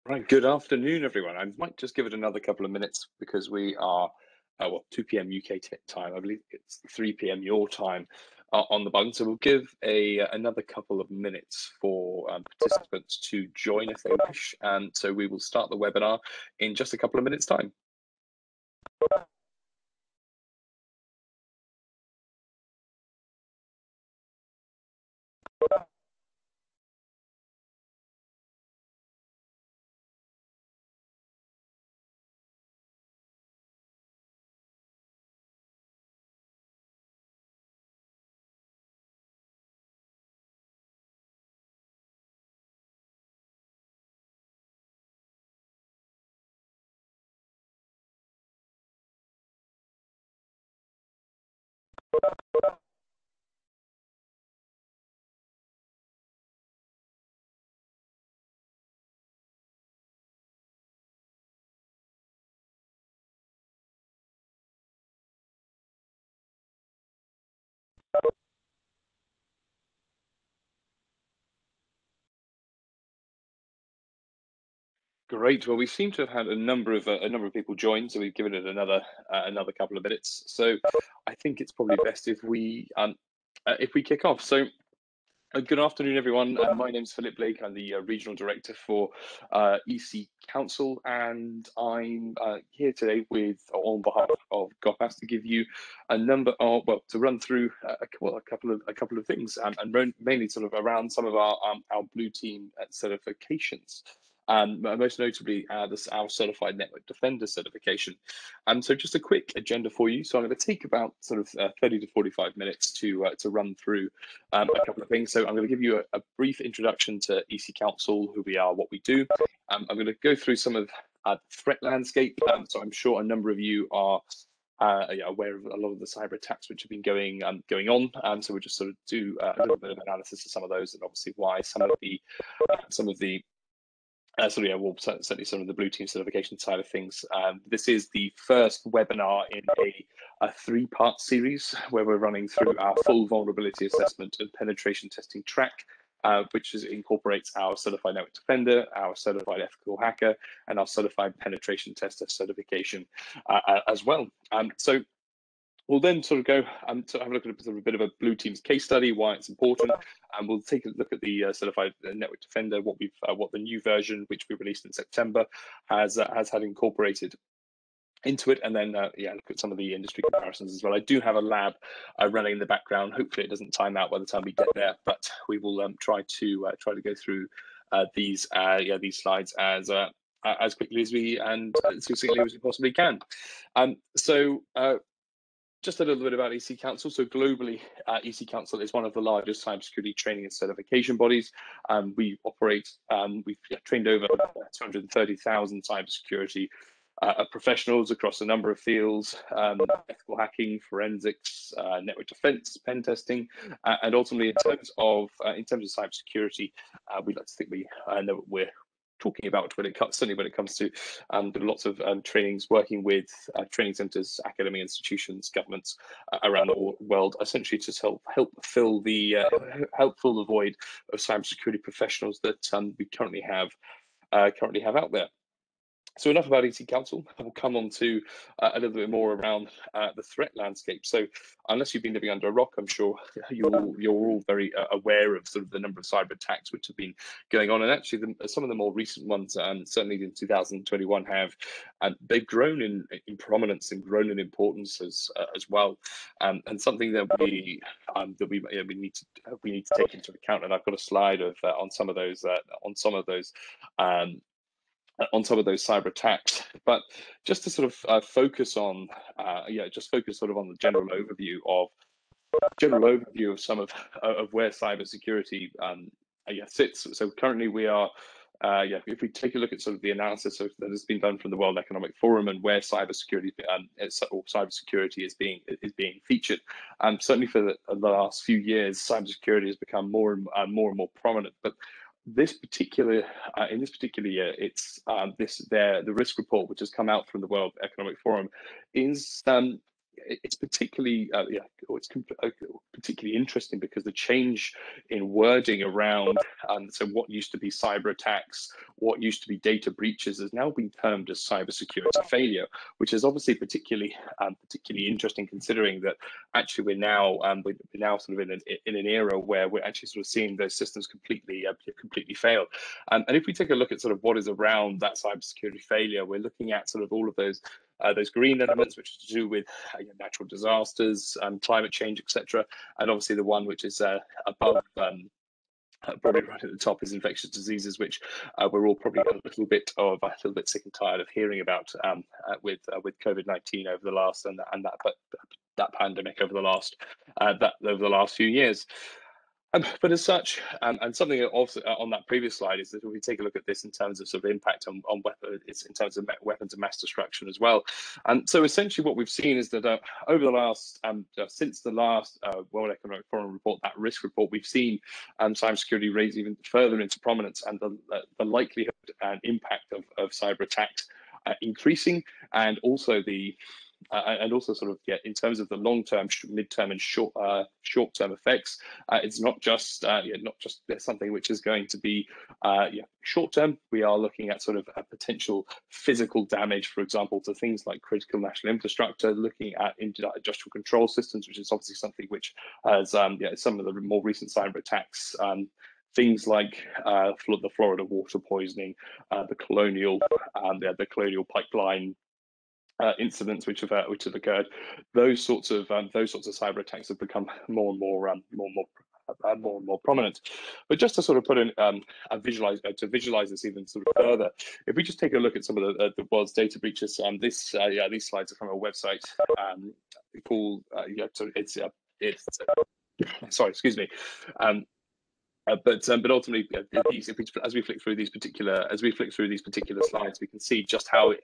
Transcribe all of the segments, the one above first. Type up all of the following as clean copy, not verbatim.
Right, good afternoon, everyone. I might just give it another couple of minutes because we are, 2 p.m. UK time. I believe it's 3 p.m. your time on the button. So we'll give another couple of minutes for participants to join if they wish. And so we will start the webinar in just a couple of minutes' time. Great. Well, we seem to have had a number of people join, so we've given it another couple of minutes. So I think it's probably best if we kick off. So Good afternoon, everyone. My name's Philip Blake. I'm the Regional Director for EC Council, and I'm here today on behalf of GOPAS to give you a number of, to run through a couple of things, and mainly sort of around some of our blue team certifications. Most notably, our Certified Network Defender certification. So just a quick agenda for you. So I'm going to take about sort of 30 to 45 minutes to run through a couple of things. So I'm going to give you a brief introduction to EC Council, who we are, what we do. I'm going to go through some of the threat landscape. So I'm sure a number of you are aware of a lot of the cyber attacks which have been going on. So we'll just sort of do a little bit of analysis of some of those, and obviously why some of the certainly some of the blue team certification side of things. This is the first webinar in a three-part series where we're running through our full vulnerability assessment and penetration testing track, which incorporates our Certified Network Defender, our Certified Ethical Hacker, and our Certified Penetration Tester certification as well. So we'll then sort of go to have a look at a bit of a blue team's case study, why it's important, and we'll take a look at the Certified Network Defender, what the new version, which we released in September, has had incorporated into it, and then look at some of the industry comparisons as well. I do have a lab running in the background. Hopefully, it doesn't time out by the time we get there, but we will try to go through these slides as quickly as we and as succinctly as we possibly can. Just a little bit about EC Council. So globally, EC Council is one of the largest cybersecurity training and certification bodies. We operate, we've trained over 230,000 cybersecurity professionals across a number of fields: ethical hacking, forensics, network defense, pen testing, and ultimately in terms of cybersecurity, we'd like to think we know what we're talking about certainly when it comes to lots of trainings, working with training centres, academic institutions, governments around the world, essentially to help fill the void of cybersecurity professionals that we currently have out there. So enough about EC Council. We'll come on to a little bit more around the threat landscape. So unless you've been living under a rock, I'm sure you're all very aware of sort of the number of cyber attacks which have been going on. And actually, some of the more recent ones, certainly in 2021, they've grown in prominence and grown in importance as well. And something that we need to take into account. And I've got a slide of on some of those cyber attacks, but just to sort of focus on the general overview of some of where cybersecurity sits. So currently we are, if we take a look at sort of the analysis that has been done from the World Economic Forum and where cybersecurity is being featured, certainly for the last few years, cybersecurity has become more and more prominent. But in this particular year, it's the risk report which has come out from the World Economic Forum is it's particularly particularly interesting because the change in wording around so what used to be cyber attacks, what used to be data breaches, has now been termed as cybersecurity failure, which is obviously particularly interesting, considering that actually we're now sort of in an era where we're actually sort of seeing those systems completely fail. And if we take a look at sort of what is around that cybersecurity failure, we're looking at sort of all of those green elements, which is to do with natural disasters, climate change, etc. And obviously the one which is above, probably right at the top, is infectious diseases, which we're all probably a little bit sick and tired of hearing about with COVID-19 over the last and that pandemic over the last few years. But as such, and something also on that previous slide is that if we take a look at this in terms of sort of impact on weapons, in terms of weapons of mass destruction as well. And so essentially what we've seen is that over the last, since the last World Economic Forum report, that risk report, we've seen cybersecurity raise even further into prominence, and the likelihood and impact of cyber attacks increasing, and also the and also sort of in terms of the long-term, mid-term, and short-term effects. It's not just something which is going to be short-term. We are looking at sort of a potential physical damage, for example, to things like critical national infrastructure. Looking at industrial control systems, which is obviously something which has some of the more recent cyber attacks. Things like the Florida water poisoning, the colonial pipeline incidents which have occurred. Those sorts of cyber attacks have become more and more prominent. But just to sort of put in visualize this even sort of further, if we just take a look at some of the world's data breaches, these slides are from a website called sorry, excuse me. But ultimately, as we flick through these particular slides, we can see just how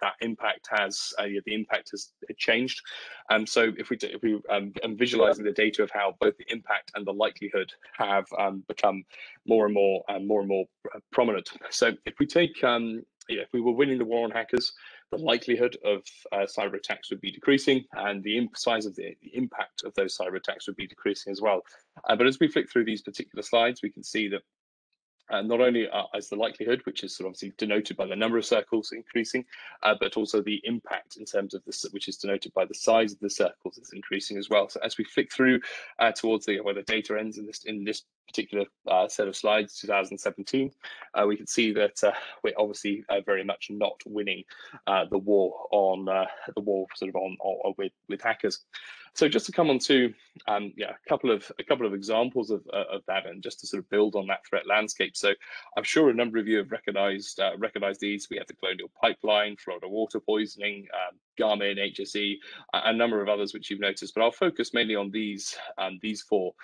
that impact has changed. So if we visualizing the data of how both the impact and the likelihood have become more and more prominent. So if we take if we were winning the war on hackers, the likelihood of cyber attacks would be decreasing, and the size of the impact of those cyber attacks would be decreasing as well. But as we flick through these particular slides, we can see that not only is the likelihood, which is sort of obviously denoted by the number of circles increasing, but also the impact in terms of this, which is denoted by the size of the circles, is increasing as well. So as we flick through towards where the data ends in this particular set of slides, 2017, we can see that we're obviously very much not winning the war with hackers. So just to come on to a couple of examples of that, and just to sort of build on that threat landscape. So I'm sure a number of you have recognized these. We have the Colonial Pipeline, Florida water poisoning, Garmin, HSE, a number of others which you've noticed, but I'll focus mainly on these four.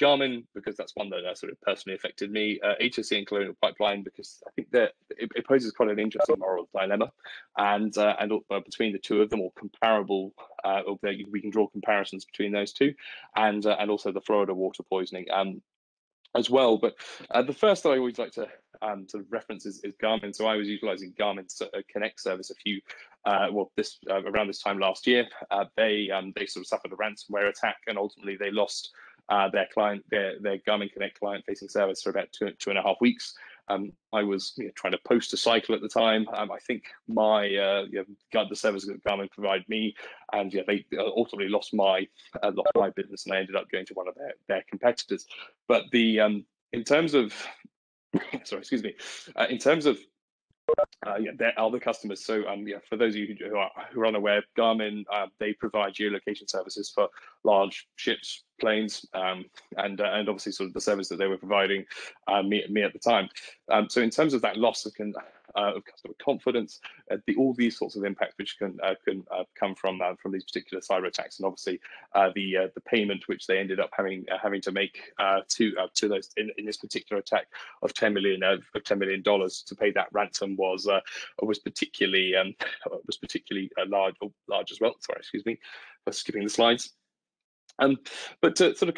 Garmin, because that's one that sort of personally affected me, HSE and Colonial Pipeline, because I think that it poses quite an interesting moral dilemma, and between the two of them, or comparable, we can draw comparisons between those two, and also the Florida water poisoning as well. But the first that I always like to sort of reference is Garmin. So I was utilizing Garmin's Connect service around this time last year. They sort of suffered a ransomware attack, and ultimately they lost their Garmin Connect client-facing service for about 2.5 weeks. I was trying to post a cycle at the time. I think the service that Garmin provided me, and they ultimately lost my business, and I ended up going to one of their competitors. But in terms of sorry, excuse me, in terms of their other customers. So for those of you who are unaware, Garmin, they provide geolocation services for large ships, planes, and obviously sort of the service that they were providing me at the time. So in terms of that loss of customer confidence, all these sorts of impacts which can come from these particular cyber attacks, and obviously the payment which they ended up having to make to those in this particular attack of $10 million to pay that ransom was particularly large as well. Sorry, excuse me for skipping the slides. But to the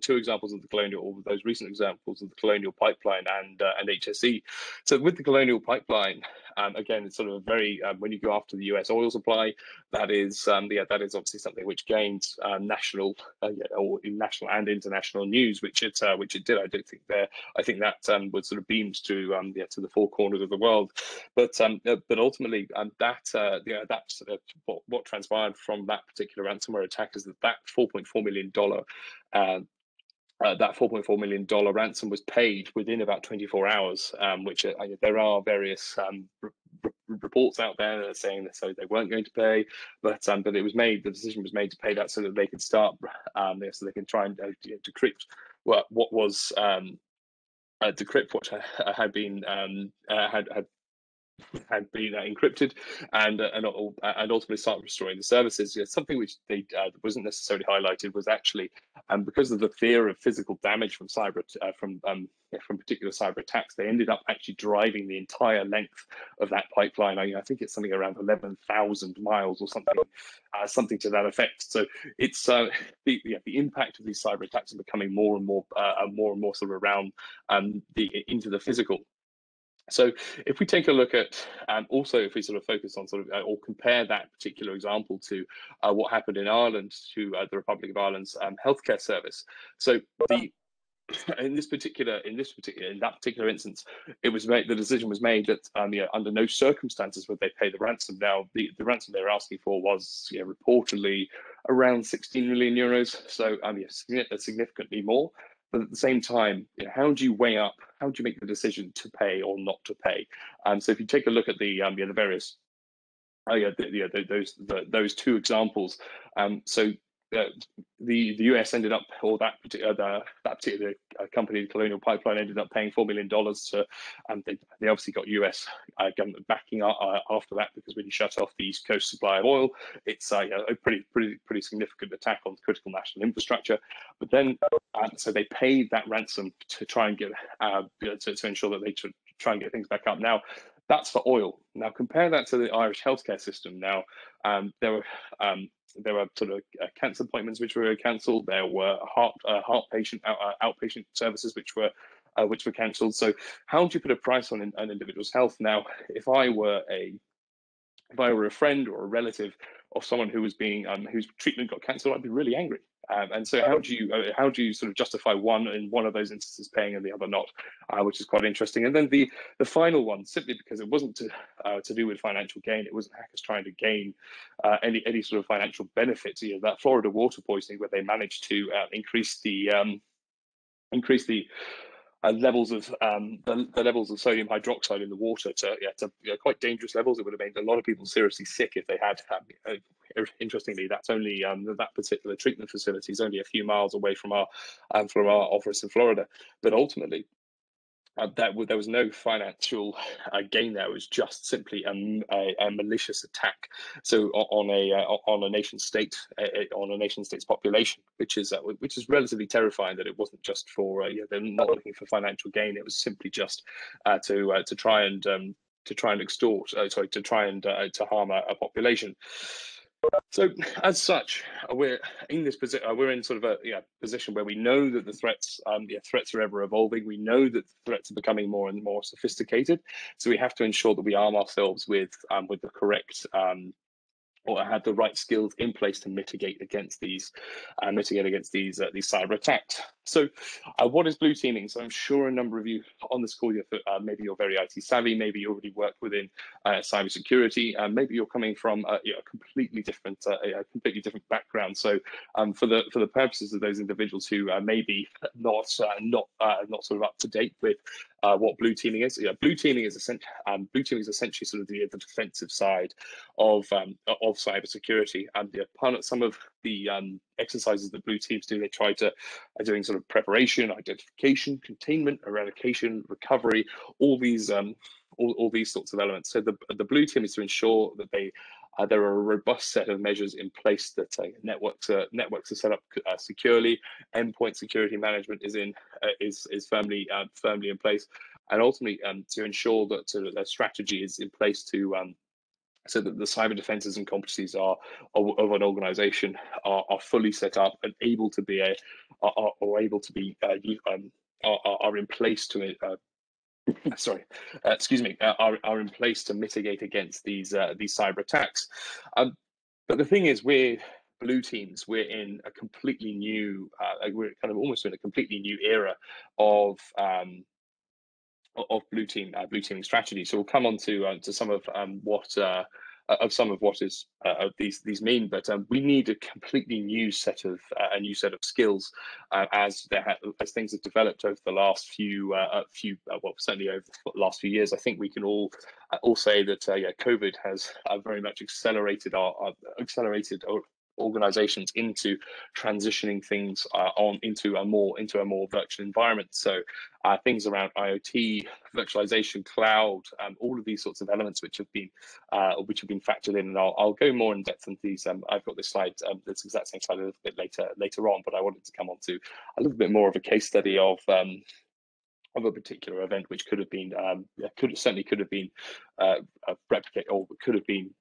two examples of the Colonial, or those recent examples of the Colonial Pipeline and HSE. So with the Colonial Pipeline, again, it's sort of a very when you go after the US oil supply, that is obviously something which gained national and international news, which it did. I think that was sort of beamed to the four corners of the world. But ultimately, what transpired from that particular ransomware attack is that $4.4 million. That $4.4 million ransom was paid within about 24 hours, which there are various reports out there that are saying that so they weren't going to pay, but the decision was made to pay that so that they could start, so they can try and decrypt what had been encrypted, and ultimately start restoring the services. Something which they wasn't necessarily highlighted was actually because of the fear of physical damage from particular cyber attacks, they ended up actually driving the entire length of that pipeline. I think it's something around 11,000 miles or something to that effect. So it's the impact of these cyber attacks are becoming more and more sort of around into the physical. So if we take a look at, also if we sort of focus on sort of, or compare that particular example to what happened in Ireland, to the Republic of Ireland's healthcare service. So in that particular instance, it was made, the decision was made that under no circumstances would they pay the ransom. Now, the ransom they were asking for was reportedly around 16 million euros, so significantly more. But at the same time, how do you weigh up? How do you make the decision to pay or not to pay? So if you take a look at the various those two examples, so the US ended up, or that particular company, the Colonial Pipeline, ended up paying $4 million to, they obviously got US government backing after that, because when you shut off the East Coast supply of oil, it's a pretty significant attack on critical national infrastructure. But then, so they paid that ransom to try and get to ensure that they try and get things back up. Now, that's for oil. Now compare that to the Irish healthcare system. Now, there were sort of cancer appointments which were cancelled. There were outpatient services which were cancelled. So how do you put a price on an individual's health? Now, if I were a friend or a relative of someone who was being whose treatment got cancelled, I'd be really angry. And so how do you sort of justify one in one of those instances paying and the other not, which is quite interesting. And then the final one, simply because it wasn't to do with financial gain, it wasn't hackers trying to gain any sort of financial benefits. That Florida water poisoning, where they managed to increase the levels of the levels of sodium hydroxide in the water to quite dangerous levels. It would have made a lot of people seriously sick if they had. Interestingly, that's only that particular treatment facility is only a few miles away from our office in Florida. But ultimately, there was no financial gain there. It was just simply a malicious attack. So on a nation state's population, which is relatively terrifying. That it wasn't just for they're not looking for financial gain. It was simply just to try and extort. To try and to harm a population. So as such, we're in this position. We're in sort of a position where we know that the threats are ever evolving. We know that the threats are becoming more and more sophisticated. So we have to ensure that we arm ourselves with the correct or have the right skills in place to mitigate against these cyber attacks. So what is blue teaming? So I'm sure a number of you on this call, maybe you're very IT savvy, maybe you already work within cybersecurity, maybe you're coming from a completely different background. So for the purposes of those individuals who may be not sort of up to date with what blue teaming is, blue teaming is essentially sort of the defensive side of cybersecurity. And some of the exercises that blue teams do, they are doing sort of preparation, identification, containment, eradication, recovery, all these sorts of elements. So the blue team is to ensure that there are a robust set of measures in place that networks are set up securely, endpoint security management is firmly in place, and ultimately to ensure that a strategy is in place to so that the cyber defenses and competencies of an organization are fully set up and able to be are in place to are in place to mitigate against these cyber attacks. But the thing is, we're blue teams. We're in a completely new, we're kind of almost in a completely new era of blue teaming strategy. So we'll come on to some of what is these mean, but we need a completely new set of skills as things have developed over the last certainly over the last few years. I think we can all say that COVID has very much accelerated organizations into transitioning things into a more virtual environment. So things around IoT, virtualization, cloud, all of these sorts of elements which have been factored in. And I'll go more in depth into these. I've got this slide, this exact same slide a little bit later on, but I wanted to come on to a little bit more of a case study of a particular event which could have been replicated, or could have been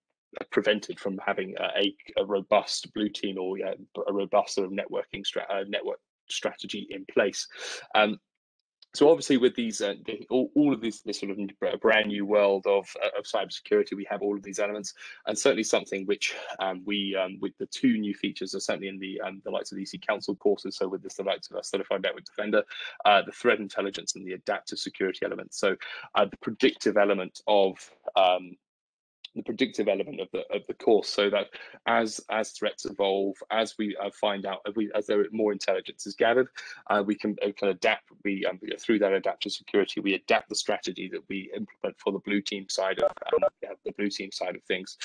prevented from having a robust blue team or a robust sort of network strategy in place. So obviously, with these, all of this sort of brand new world of cybersecurity, we have all of these elements, and certainly something which with the two new features are certainly in the likes of EC Council courses. So with this, the likes of our Certified Network Defender, the threat intelligence, and the adaptive security element. So the predictive element of the course, so that as threats evolve, as we find out, as there more intelligence is gathered, we can adapt. Through that adaptive security, we adapt the strategy that we implement for the blue team side of things.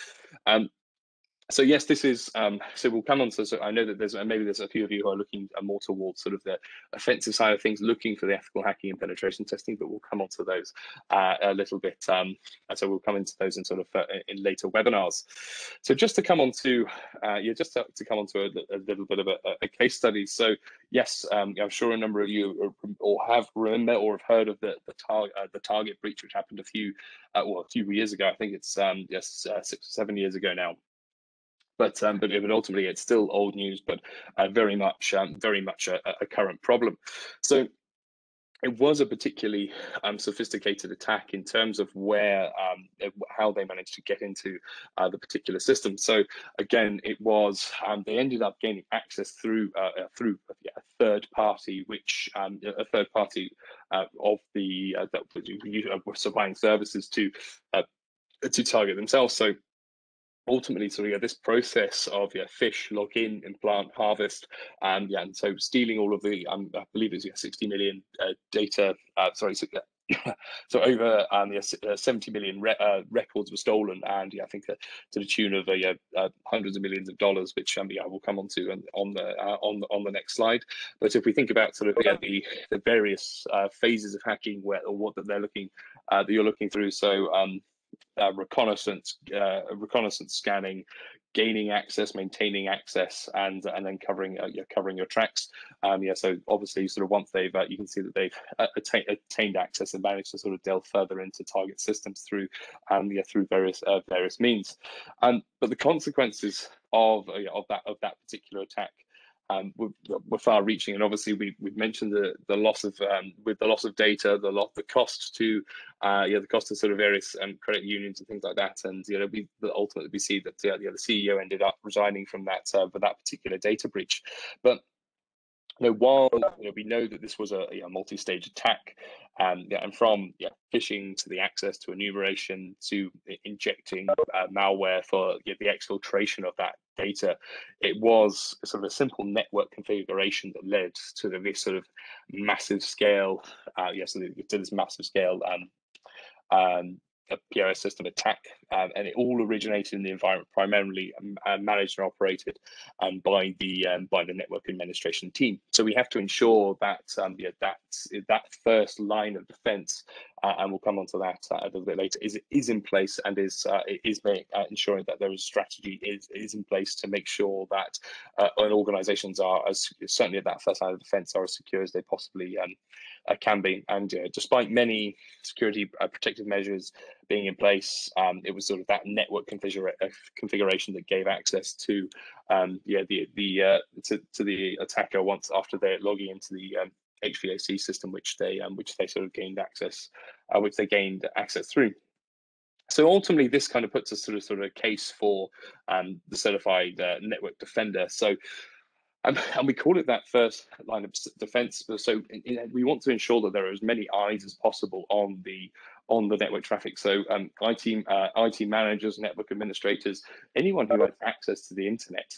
So yes, this is so we'll come on to. So I know that maybe there's a few of you who are looking more towards sort of the offensive side of things, looking for the ethical hacking and penetration testing, but we'll come on to those a little bit. So we'll come into those in sort of in later webinars. So just to come on to just to come on to a little bit of a case study. So yes, I'm sure a number of you have heard of the Target breach, which happened a few years ago. I think it's 6 or 7 years ago now. But ultimately, it's still old news, but very much a current problem. So it was a particularly sophisticated attack in terms of how they managed to get into the particular system. So again, it was they ended up gaining access through a third party, which a third party of the that were supplying services to Target themselves. So ultimately, so this process of fish, login, implant, harvest, and so stealing all of the I believe it's 60 million data. So over 70 million records were stolen, and I think to the tune of hundreds of millions of dollars, which we'll come on to on the next slide. But if we think about sort of the various phases of hacking, what that you're looking through, so reconnaissance scanning, gaining access, maintaining access, and then covering your tracks. So obviously, sort of once they've you can see that they've attained access and managed to sort of delve further into target systems through through various means. But the consequences of that particular attack were far-reaching, and obviously we've mentioned the loss of with the loss of data, the cost to the cost to sort of various credit unions and things like that, and ultimately we see that the CEO ended up resigning from that for that particular data breach. But while we know that this was a multi-stage attack, and from phishing to the access to enumeration to injecting malware for the exfiltration of that data, it was sort of a simple network configuration that led to this sort of massive scale, to this massive scale a POS system attack, and it all originated in the environment primarily managed and operated by the network administration team. So we have to ensure that that first line of defense, and we'll come on to that a little bit later, is in place, and is ensuring that there is strategy is in place to make sure that organizations are certainly at that first line of defense are as secure as they possibly can be. And despite many security protective measures being in place, it was sort of that network configuration that gave access to the attacker after they're logging into the HVAC system, which they sort of gained access through. So ultimately, this kind of puts a sort of a case for the certified network defender. So. And we call it that first line of defense. So we want to ensure that there are as many eyes as possible on the network traffic. So IT managers, network administrators, anyone who has access to the internet.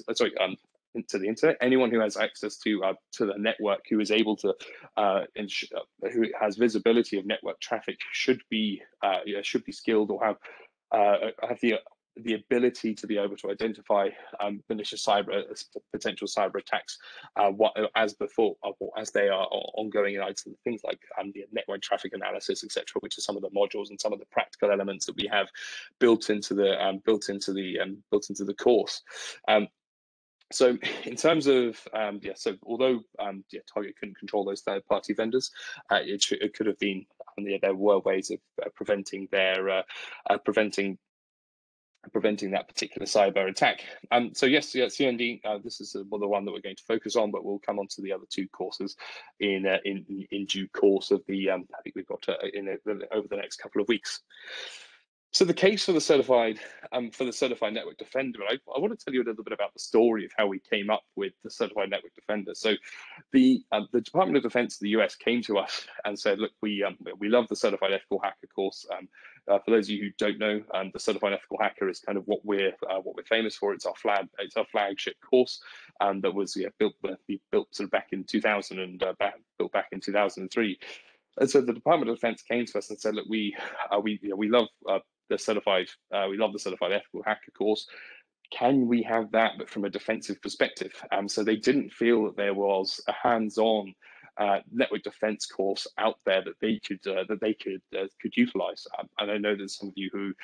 Anyone who has access to the network, who is able to who has visibility of network traffic, should be skilled or have the ability to be able to identify malicious potential cyber attacks as they are ongoing, things like the network traffic analysis, etc., which are some of the modules and some of the practical elements that we have built into the course. So in terms of so although Target couldn't control those third-party vendors, it could have been there were ways of preventing preventing that particular cyber attack. So yes, CND, this is the one that we're going to focus on, but we'll come on to the other two courses in due course of the, I think we've got over the next couple of weeks. So the case for the certified network defender, I want to tell you a little bit about the story of how we came up with the certified network defender. So the Department of Defense of the US came to us and said, look, we love the certified ethical hacker course. For those of you who don't know, the certified ethical hacker is kind of what we're famous for. It's our flagship course that was built sort of back in 2000 and built back in 2003. And so the Department of Defense came to us and said, look, we love the certified ethical hacker course. Can we have that, but from a defensive perspective? So they didn't feel that there was a hands-on network defense course out there that they could utilize. And I know there's some of you who,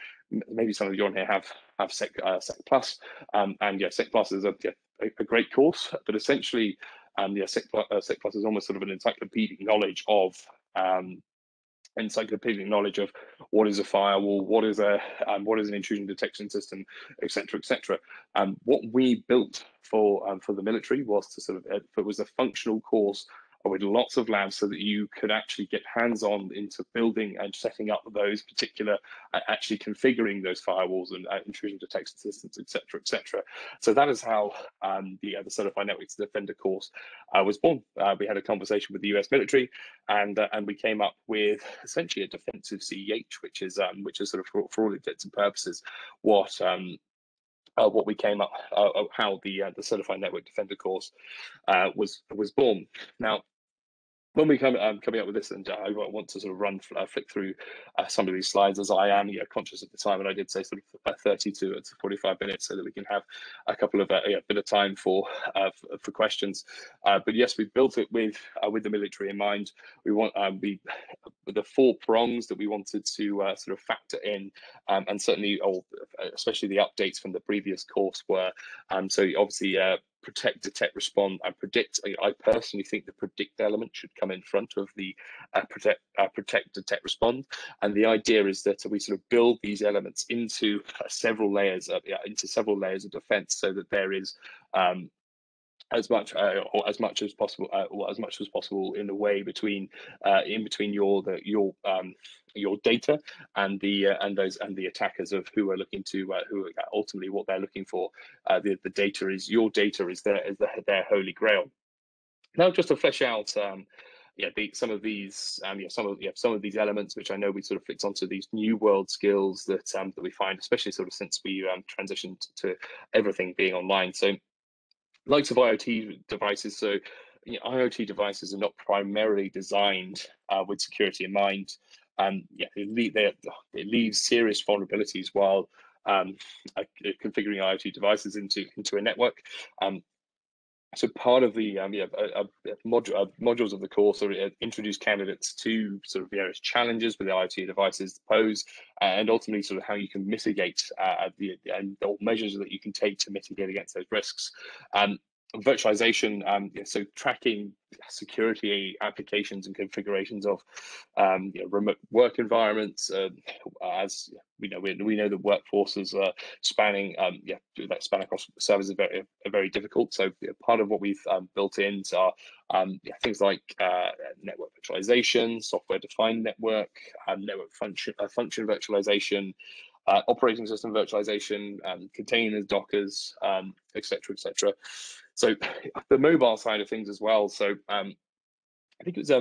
maybe some of you on here have Sec Plus, and Sec Plus is a great course, but essentially, Sec Plus is almost sort of an encyclopedic knowledge of what is a firewall, what is an intrusion detection system, etc., etc. What we built for the military was to sort of it was a functional course with lots of labs so that you could actually get hands-on into building and setting up those particular, actually configuring those firewalls and intrusion detection systems, etc., etc. So that is how the Certified Network Defender course was born. We had a conversation with the US military, and we came up with essentially a defensive CEH, which is sort of for all intents and purposes what we came up, how the Certified Network Defender course was born. Now, when we coming up with this, and I want to sort of flick through some of these slides as I am conscious of the time, and I did say sort of 30 to 45 minutes so that we can have a couple of bit of time for questions. But yes, we built it with the military in mind. We want the 4 prongs that we wanted to sort of factor in, and certainly, especially the updates from the previous course were so obviously. Protect, detect, respond, and predict. I personally think the predict element should come in front of the protect, detect, respond. And the idea is that we sort of build these elements into several layers of defense, so that there is as much as possible in the way between your data and the attackers of who are looking to who are ultimately what they're looking for. The data is your data is their holy grail. Now, just to flesh out some of these elements, which I know we sort of flicked onto these new world skills that we find, especially sort of since we transitioned to everything being online. So likes of IoT devices. So IoT devices are not primarily designed with security in mind. It leaves serious vulnerabilities while configuring IoT devices into a network. So part of the modules of the course are introduce candidates to sort of various challenges with the IoT devices pose, and ultimately sort of how you can mitigate or measures that you can take to mitigate against those risks. Virtualization, so tracking security applications and configurations of remote work environments. As we know that workforces spanning across servers are very difficult. So part of what we've built in are things like network virtualization, software-defined network, network function virtualization, operating system virtualization, containers, Dockers, etc., etc. So the mobile side of things as well. So I think it was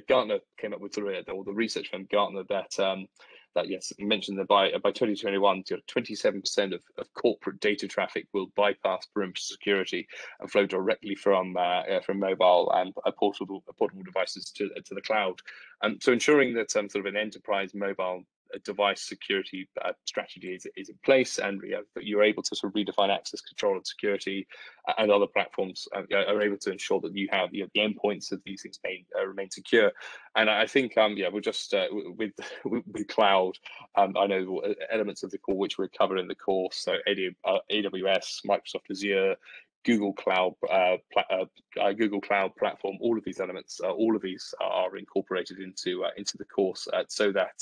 Gartner came up with or the research from Gartner that yes, mentioned that by 2021, 27% of corporate data traffic will bypass perimeter security and flow directly from mobile and portable devices to the cloud. So ensuring that sort of an enterprise mobile device security strategy is in place, and that you're able to sort of redefine access control and security, and other platforms are able to ensure that you have the endpoints of these things remain secure. And I think we're just with cloud, I know elements of the core which we're covering in the course, so AWS, Microsoft Azure, Google Cloud platform. All of these elements, all of these are incorporated into the course, so that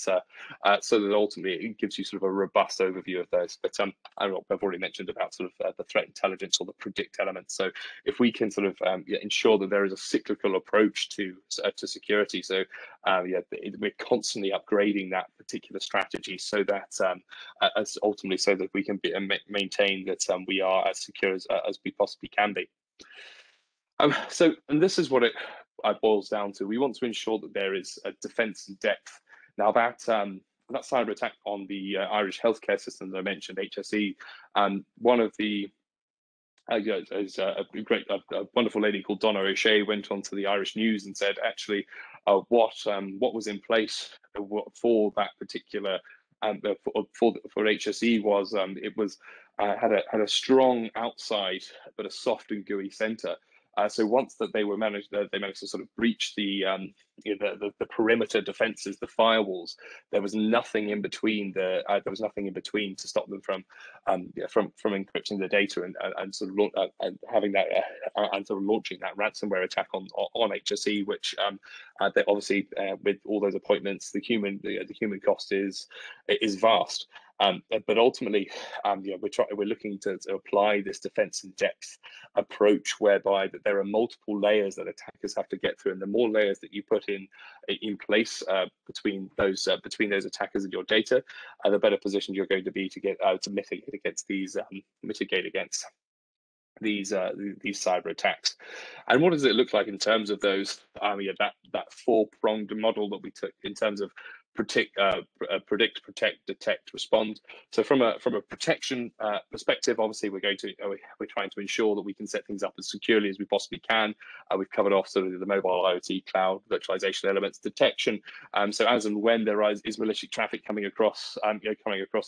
ultimately it gives you sort of a robust overview of those. But I've already mentioned about sort of the threat intelligence or the predict element. So if we can sort of ensure that there is a cyclical approach to security, so we're constantly upgrading that particular strategy, so that ultimately so that we can maintain that we are as secure as we possibly can be. So, and this is what it boils down to. We want to ensure that there is a defense in depth. Now that cyber attack on the Irish healthcare system that I mentioned, HSE, one of the a wonderful lady called Donna O'Shea went on to the Irish News and said, actually, what was in place for that particular for HSE was it was had a strong outside but a soft and gooey center. So once that they managed to sort of breach the perimeter defenses, the firewalls, there was nothing in between to stop them from encrypting the data and sort of having that and sort of launching that ransomware attack on HSE, which they obviously with all those appointments, the human cost is vast. But ultimately, we're looking to apply this defense in depth approach, whereby that there are multiple layers that attackers have to get through, and the more layers that you put in place between those attackers and your data, the better positioned you're going to be to get to mitigate against these these cyber attacks. And what does it look like in terms of those that four-pronged model that we took in terms of predict, protect, detect, respond? So from a protection perspective, obviously we're trying to ensure that we can set things up as securely as we possibly can. We've covered off sort of the mobile IoT cloud virtualization elements. Detection, so as and when there is malicious traffic coming across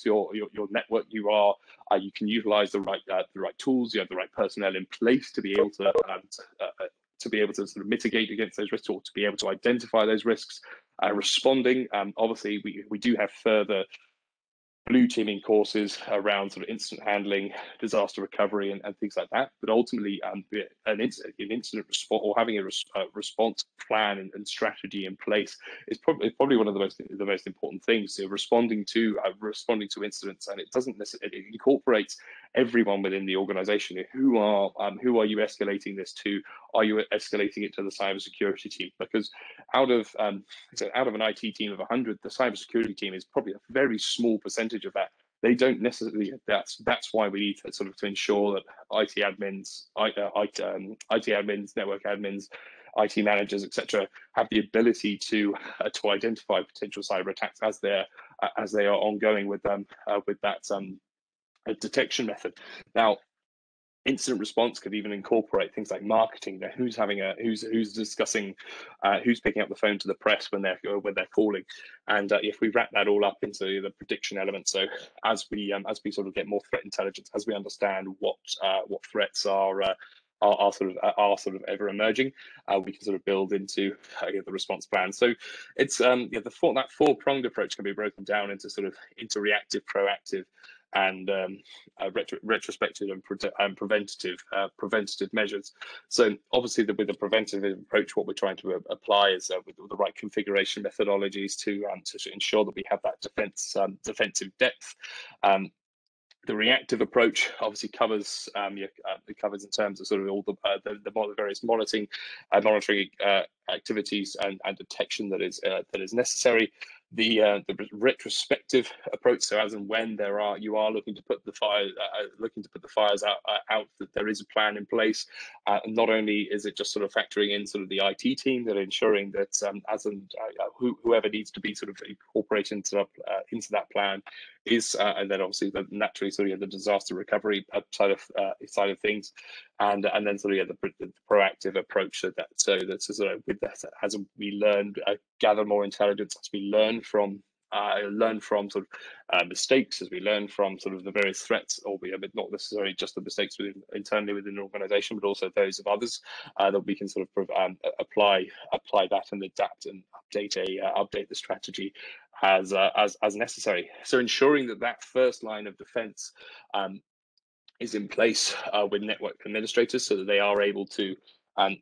your network, you can utilize the right tools, you have the right personnel in place to be able to sort of mitigate against those risks, or to be able to identify those risks. Responding, obviously we do have further blue teaming courses around sort of incident handling, disaster recovery, and things like that. But ultimately, an incident response, or having a response plan and strategy in place, is probably one of the most important things. So responding to incidents, and it doesn't necessarily, it incorporates everyone within the organization. Who are you escalating this to? Are you escalating it to the cybersecurity team? Because out of an IT team of 100, the cybersecurity team is probably a very small percentage of that. They don't necessarily. That's why we need to ensure that IT admins, network admins, IT managers, etc., have the ability to identify potential cyber attacks as they are ongoing with that detection method. Now, incident response could even incorporate things like marketing. Who's discussing, who's picking up the phone to the press when they're calling, and if we wrap that all up into the prediction element, so as we sort of get more threat intelligence, as we understand what threats are sort of ever emerging, we can sort of build into the response plan. So it's that four-pronged approach can be broken down into reactive, proactive, and retrospective and preventative measures. So obviously with the preventive approach, what we're trying to apply is with the right configuration methodologies to ensure that we have that defensive depth. The reactive approach obviously covers it covers in terms of sort of all the various monitoring activities and detection that is necessary. The retrospective approach, so as and when you are looking to put the fires out, that there is a plan in place. Not only is it just sort of factoring in sort of the IT team, that ensuring that whoever needs to be sort of incorporated into that plan is, and then obviously naturally sort of the disaster recovery side of things, and then sort of the proactive approach. So that's sort of with that, as we learn, gather more intelligence, as we learn from sort of mistakes, as we learn from sort of the various threats, albeit not necessarily just the mistakes internally within an organization, but also those of others, that we can sort of apply that and adapt and update the strategy as necessary. So ensuring that first line of defense in place with network administrators, so that they are able to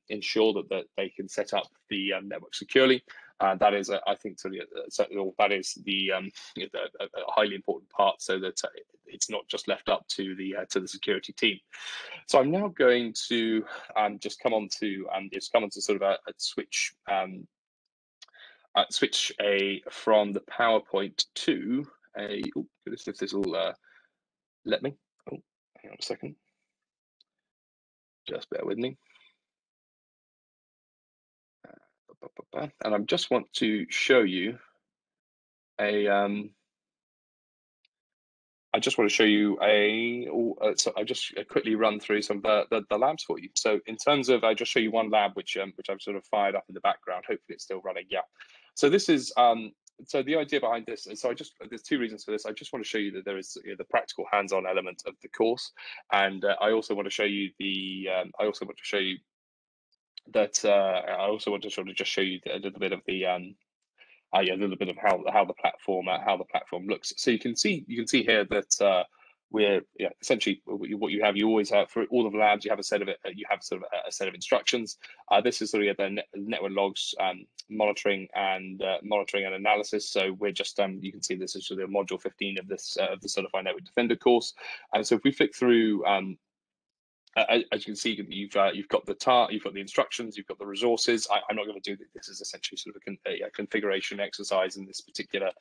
ensure that they can set up the network securely. That is, I think, that is the a highly important part, so that it's not just left up to the security team. So I'm now going to just come on to sort of a switch from the PowerPoint to a. Oh, goodness, if this will let me. Oh, hang on a second. Just bear with me. And I just want to show you a. I just want to show you so I'll just quickly run through some of the labs for you. So in terms of, I'll just show you one lab which I've sort of fired up in the background. Hopefully it's still running. Yeah. So this is so the idea behind this. So there's two reasons for this. I just want to show you that there is the practical hands-on element of the course, and I also want to show you that I also want to sort of just show you a little bit of the a little bit of how the platform looks. So you can see here that we're essentially what you have. You always have, for all of the labs, you have a set of a set of instructions. This is sort of the network logs, monitoring and analysis. So we're just you can see this is sort of module 15 of this of the Certified Network Defender course. And so if we flick through. As you can see, you've got the instructions, you've got the resources. I'm not going to do this. This is essentially sort of a configuration exercise in this particular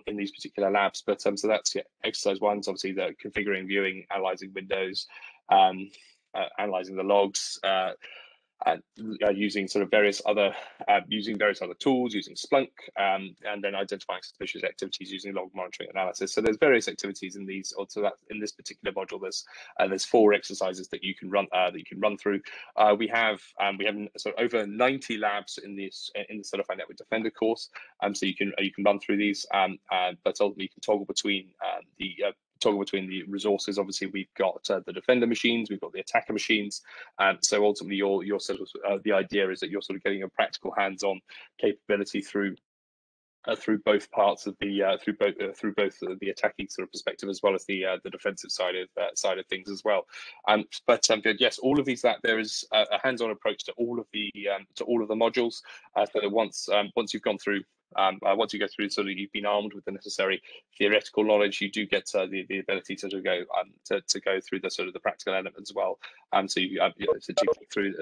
in these particular labs. But so that's exercise 1. So obviously the configuring, viewing, analyzing windows, analyzing the logs. Using sort of various other tools, using Splunk, and then identifying suspicious activities using log monitoring analysis. So there's various activities in these. Also, that in this particular module, there's 4 exercises that you can run through. We have sort of over 90 labs in the Certified Network Defender course. So you can run through these, but ultimately you can toggle between the resources. Obviously, we've got the defender machines, we've got the attacker machines. So ultimately, your sort of the idea is that you're sort of getting a practical hands-on capability through both parts of the through both the attacking sort of perspective as well as the defensive side of things as well. But yes, all of these, that there is a hands-on approach to all of the modules. So that once you've gone through. Once you go through, sort of, you've been armed with the necessary theoretical knowledge. You do get the ability to go through the sort of the practical element as well. So you click through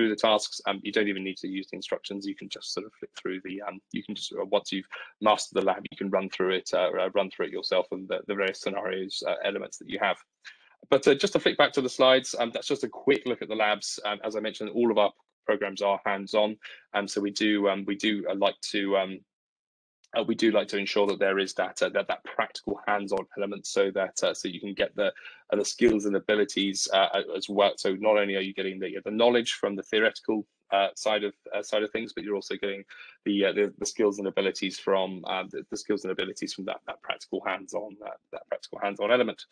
the tasks. You don't even need to use the instructions. You can just sort of flick through the. You can just once you've mastered the lab, you can run through it yourself and the various scenarios elements that you have. But just to flick back to the slides, that's just a quick look at the labs. As I mentioned, all of our programs are hands-on, so we do like to ensure that there is that practical hands-on element, so that so you can get the skills and abilities as well. So not only are you getting the knowledge from the theoretical side of things, but you're also getting the skills and abilities from that practical hands-on element.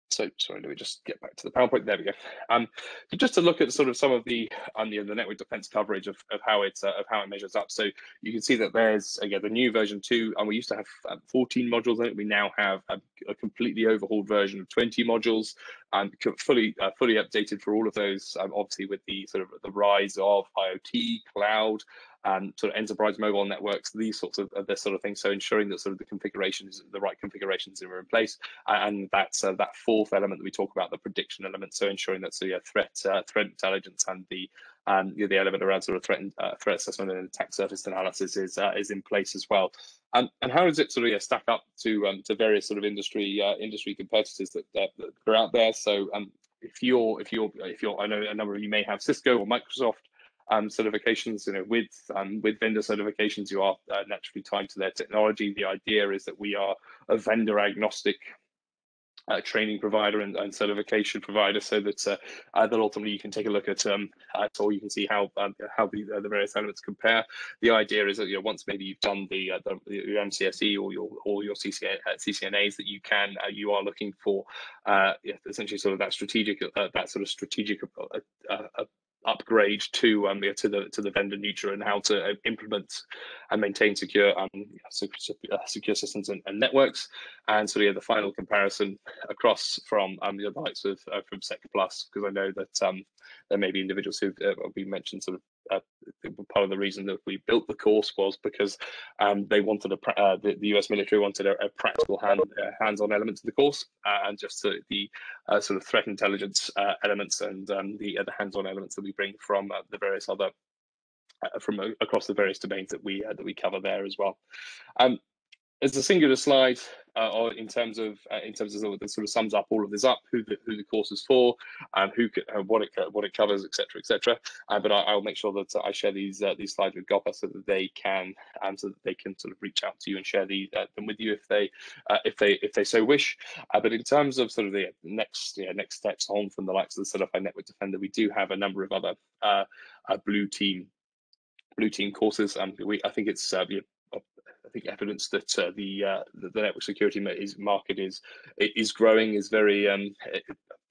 So sorry, let me just get back to the PowerPoint. There we go. So just to look at sort of some of the network defense coverage of how it measures up. So you can see that there's again the new version 2, and we used to have 14 modules in it. We now have a completely overhauled version of 20 modules, fully updated for all of those. Obviously, with the sort of the rise of IoT, cloud, sort of enterprise mobile networks, these sorts of this sort of things. So ensuring that sort of the right configurations are in place, and that's that 4th element that we talk about, the prediction element. So ensuring that threat intelligence and the element around sort of threat assessment and attack surface analysis is in place as well. And how does it sort of stack up to various sort of industry competitors that are out there? So if you're I know a number of you may have Cisco or Microsoft certifications, with vendor certifications, you are naturally tied to their technology. The idea is that we are a vendor agnostic training provider and certification provider, so that ultimately you can take a look at or you can see how the various elements compare. The idea is that once maybe you've done your MCSE or your CCNAs, that you are looking for essentially sort of that strategic upgrade to the vendor neutral and how to implement and maintain secure systems and networks. And so the final comparison across from the likes of from Sec Plus, because I know that there may be individuals who we mentioned sort of part of the reason that we built the course was because they wanted the US military wanted a practical hands-on element to the course, and just the sort of threat intelligence elements and the hands-on elements that we bring from the various other from across the various domains that we cover there as well. As a singular slide, or in terms of that sort of sums up all of this up, who the course is for, what it covers, etc. But I'll make sure that I share these slides with GOPAS so that they can sort of reach out to you and share them with you if they so wish. But in terms of sort of the next steps on from the likes of the Certified Network Defender, we do have a number of other blue team courses. I think it's I think evidence that the network security market is growing is very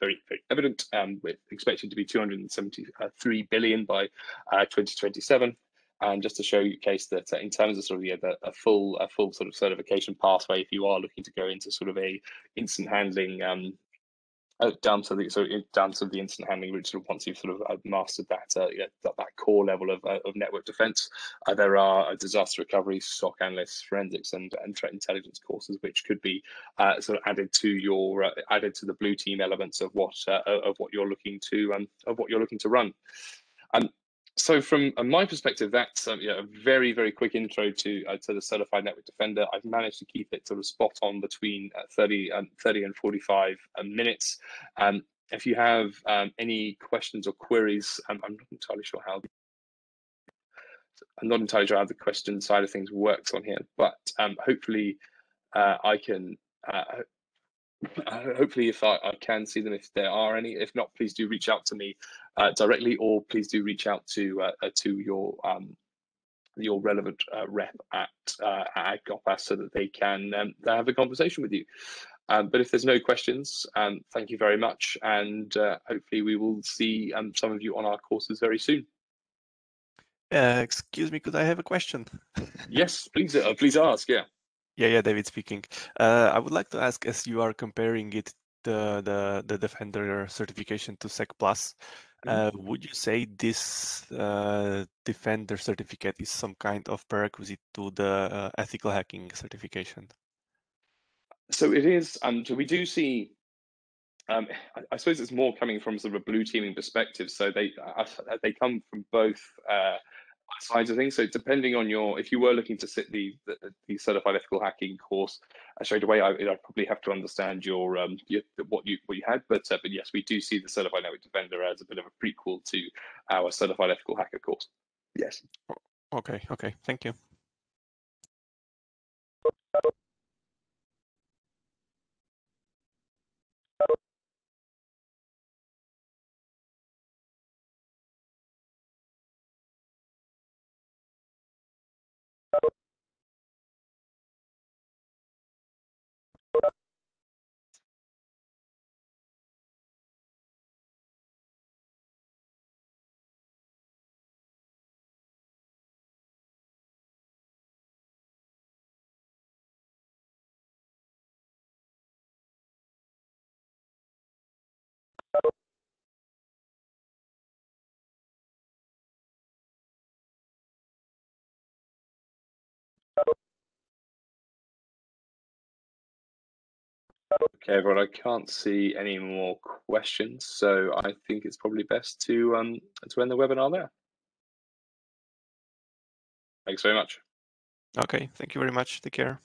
very evident. We're expecting to be 273 billion by 2027. And just to show you a case that in terms of sort of a full sort of certification pathway, if you are looking to go into sort of a instant handling down to the instant handling route, sort of once you've sort of mastered that core level of network defense, there are disaster recovery, SOC analysts, forensics, and threat intelligence courses, which could be sort of added to the blue team elements of what you're looking to run. So from my perspective, that's a very, very quick intro to the Certified Network Defender. I've managed to keep it sort of spot on between 30 and 45 minutes. If you have any questions or queries, I'm not entirely sure how the question side of things works on here, but hopefully I can. Hopefully, if I can see them, if there are any. If not, please do reach out to me directly, or please do reach out to your relevant rep at GOPAS so that they can have a conversation with you. But if there's no questions, thank you very much, and hopefully we will see some of you on our courses very soon. Excuse me, could I have a question? Yes, please ask. Yeah, David speaking. I would like to ask, as you are comparing it, the Defender certification to Sec Plus, would you say this Defender certificate is some kind of prerequisite to the ethical hacking certification? So it is. So we do see. I suppose it's more coming from sort of a blue teaming perspective. So they come from both sides of things. So depending on if you were looking to sit the certified ethical hacking course straight away, I'd probably have to understand what you had. But yes, we do see the Certified Network Defender as a bit of a prequel to our certified ethical hacker course. Yes. Okay. Thank you. Okay, everyone, I can't see any more questions, so I think it's probably best to end the webinar there. Thanks very much. Okay, thank you very much. Take care.